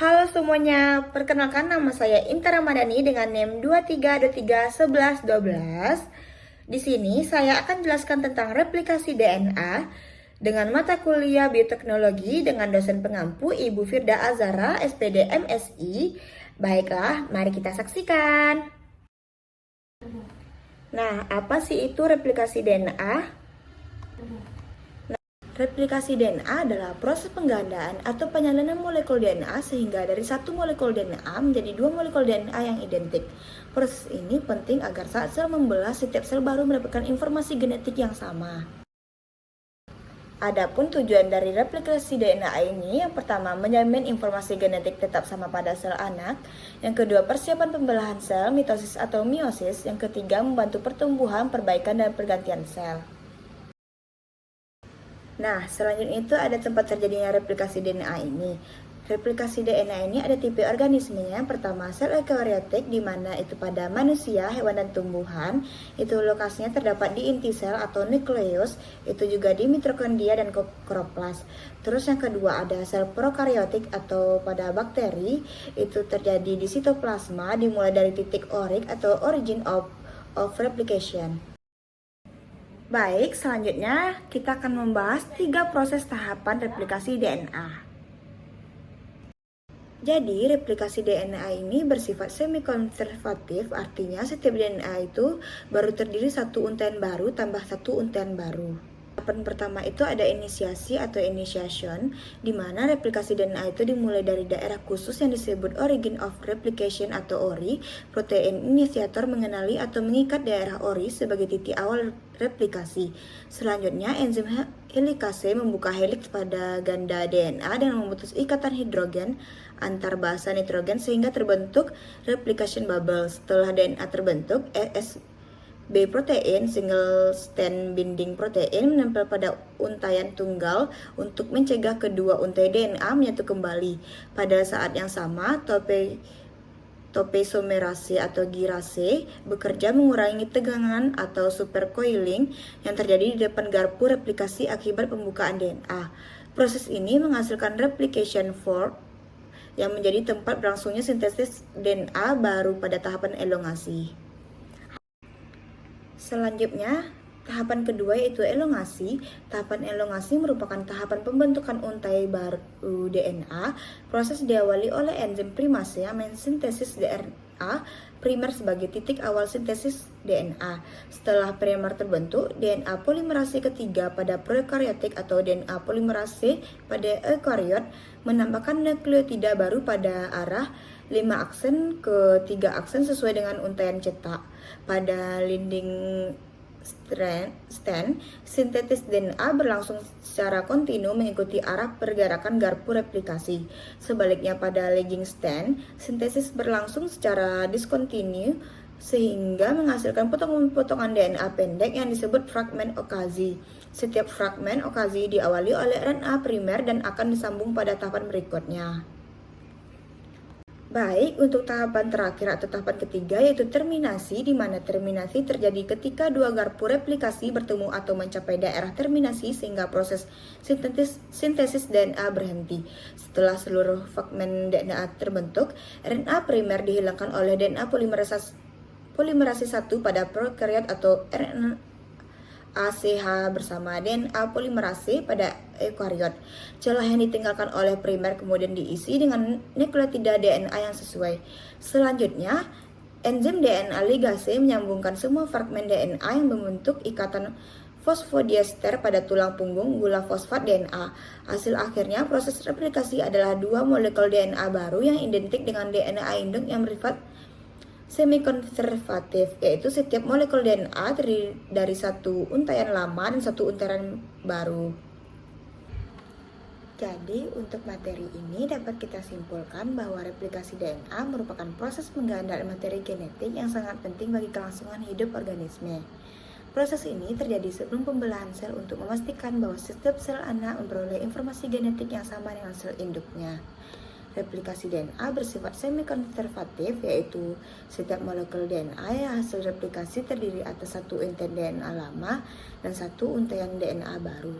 Halo semuanya, perkenalkan nama saya Inta Ramadhani dengan NIM 23231112. Di sini saya akan jelaskan tentang replikasi DNA dengan mata kuliah bioteknologi dengan dosen pengampu Ibu Firda Azara, SPD MSI. Baiklah, mari kita saksikan. Nah, apa sih itu replikasi DNA? Replikasi DNA adalah proses penggandaan atau penyalinan molekul DNA sehingga dari satu molekul DNA menjadi dua molekul DNA yang identik. Proses ini penting agar saat sel membelah, setiap sel baru mendapatkan informasi genetik yang sama. Adapun tujuan dari replikasi DNA ini, yang pertama menjamin informasi genetik tetap sama pada sel anak, yang kedua persiapan pembelahan sel, mitosis atau meiosis, yang ketiga membantu pertumbuhan, perbaikan dan pergantian sel. Nah, selanjutnya itu ada tempat terjadinya replikasi DNA ini. Replikasi DNA ini ada tipe organismenya. Yang pertama, sel eukariotik, di mana itu pada manusia, hewan, dan tumbuhan. Itu lokasinya terdapat di inti sel atau nukleus, itu juga di mitokondria dan kloroplas. Terus yang kedua ada sel prokariotik atau pada bakteri, itu terjadi di sitoplasma, dimulai dari titik orik atau origin of replication. Baik, selanjutnya kita akan membahas 3 proses tahapan replikasi DNA. Jadi, replikasi DNA ini bersifat semi-konservatif, artinya setiap DNA itu baru terdiri satu untaian baru tambah satu untaian baru. Tahapan pertama itu ada inisiasi atau initiation, di mana replikasi DNA itu dimulai dari daerah khusus yang disebut origin of replication atau ORI. Protein inisiator mengenali atau mengikat daerah ORI sebagai titik awal replikasi. Selanjutnya, enzim helikase membuka heliks pada ganda DNA dengan memutus ikatan hidrogen antar basa nitrogen sehingga terbentuk replication bubble. Setelah DNA terbentuk, B protein, single strand binding protein, menempel pada untaian tunggal untuk mencegah kedua untai DNA menyatu kembali. Pada saat yang sama, topoisomerase atau girase bekerja mengurangi tegangan atau supercoiling yang terjadi di depan garpu replikasi akibat pembukaan DNA. Proses ini menghasilkan replication fork yang menjadi tempat berlangsungnya sintesis DNA baru pada tahapan elongasi. Selanjutnya, tahapan kedua yaitu elongasi. Tahapan elongasi merupakan tahapan pembentukan untai baru DNA. Proses diawali oleh enzim primase yang mensintesis DNA primer sebagai titik awal sintesis DNA. Setelah primer terbentuk, DNA polimerase ketiga pada prokaryotik atau DNA polimerase pada eukariot menambahkan nukleotida baru pada arah 5 aksen ke 3 aksen sesuai dengan untaian cetak. Pada leading strand, sintesis DNA berlangsung secara kontinu mengikuti arah pergerakan garpu replikasi. Sebaliknya pada lagging strand, sintesis berlangsung secara diskontinu sehingga menghasilkan potongan-potongan DNA pendek yang disebut fragmen okazi. Setiap fragmen okazi diawali oleh RNA primer dan akan disambung pada tahapan berikutnya. Baik, untuk tahapan terakhir atau tahapan ketiga yaitu terminasi, di mana terminasi terjadi ketika dua garpu replikasi bertemu atau mencapai daerah terminasi sehingga proses sintesis DNA berhenti. Setelah seluruh fragmen DNA terbentuk, RNA primer dihilangkan oleh DNA polimerase 1 pada prokariot atau RNA ACH bersama DNA polimerase pada eukariot. Celah yang ditinggalkan oleh primer kemudian diisi dengan nukleotida DNA yang sesuai. Selanjutnya, enzim DNA ligase menyambungkan semua fragmen DNA yang membentuk ikatan fosfodiester pada tulang punggung gula fosfat DNA. Hasil akhirnya proses replikasi adalah dua molekul DNA baru yang identik dengan DNA induk yang bersifat semi-konservatif, yaitu setiap molekul DNA terdiri dari satu untaian lama dan satu untaian baru. Jadi, untuk materi ini dapat kita simpulkan bahwa replikasi DNA merupakan proses penggandaan materi genetik yang sangat penting bagi kelangsungan hidup organisme. Proses ini terjadi sebelum pembelahan sel untuk memastikan bahwa setiap sel anak memperoleh informasi genetik yang sama dengan sel induknya. Replikasi DNA bersifat semi-konservatif, yaitu setiap molekul DNA yang hasil replikasi terdiri atas satu untai DNA lama dan satu untaian DNA baru.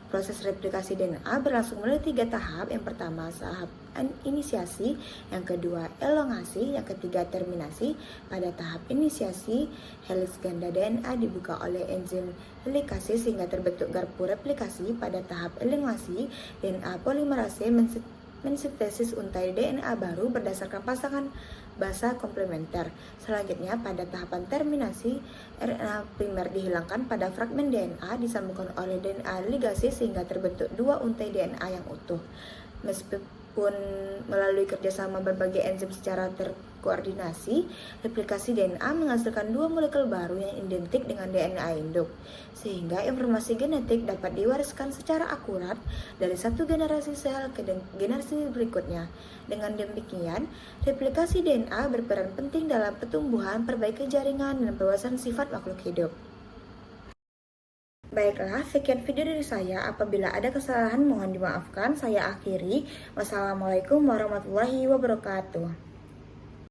Proses replikasi DNA berlangsung melalui 3 tahap. Yang pertama tahap inisiasi, yang kedua elongasi, yang ketiga terminasi. Pada tahap inisiasi, heliks ganda DNA dibuka oleh enzim helikase sehingga terbentuk garpu replikasi. Pada tahap elongasi, DNA polimerase mensintesis untai DNA baru berdasarkan pasangan basa komplementer. Selanjutnya, pada tahapan terminasi, RNA primer dihilangkan pada fragmen DNA disambungkan oleh DNA ligase sehingga terbentuk 2 untai DNA yang utuh. Meskipun melalui kerjasama berbagai enzim secara terkoordinasi, replikasi DNA menghasilkan 2 molekul baru yang identik dengan DNA induk, sehingga informasi genetik dapat diwariskan secara akurat dari satu generasi sel ke generasi berikutnya. Dengan demikian, replikasi DNA berperan penting dalam pertumbuhan, perbaikan jaringan, dan perluasan sifat makhluk hidup. Baiklah, sekian video dari saya. Apabila ada kesalahan mohon dimaafkan. Saya akhiri. Wassalamualaikum warahmatullahi wabarakatuh.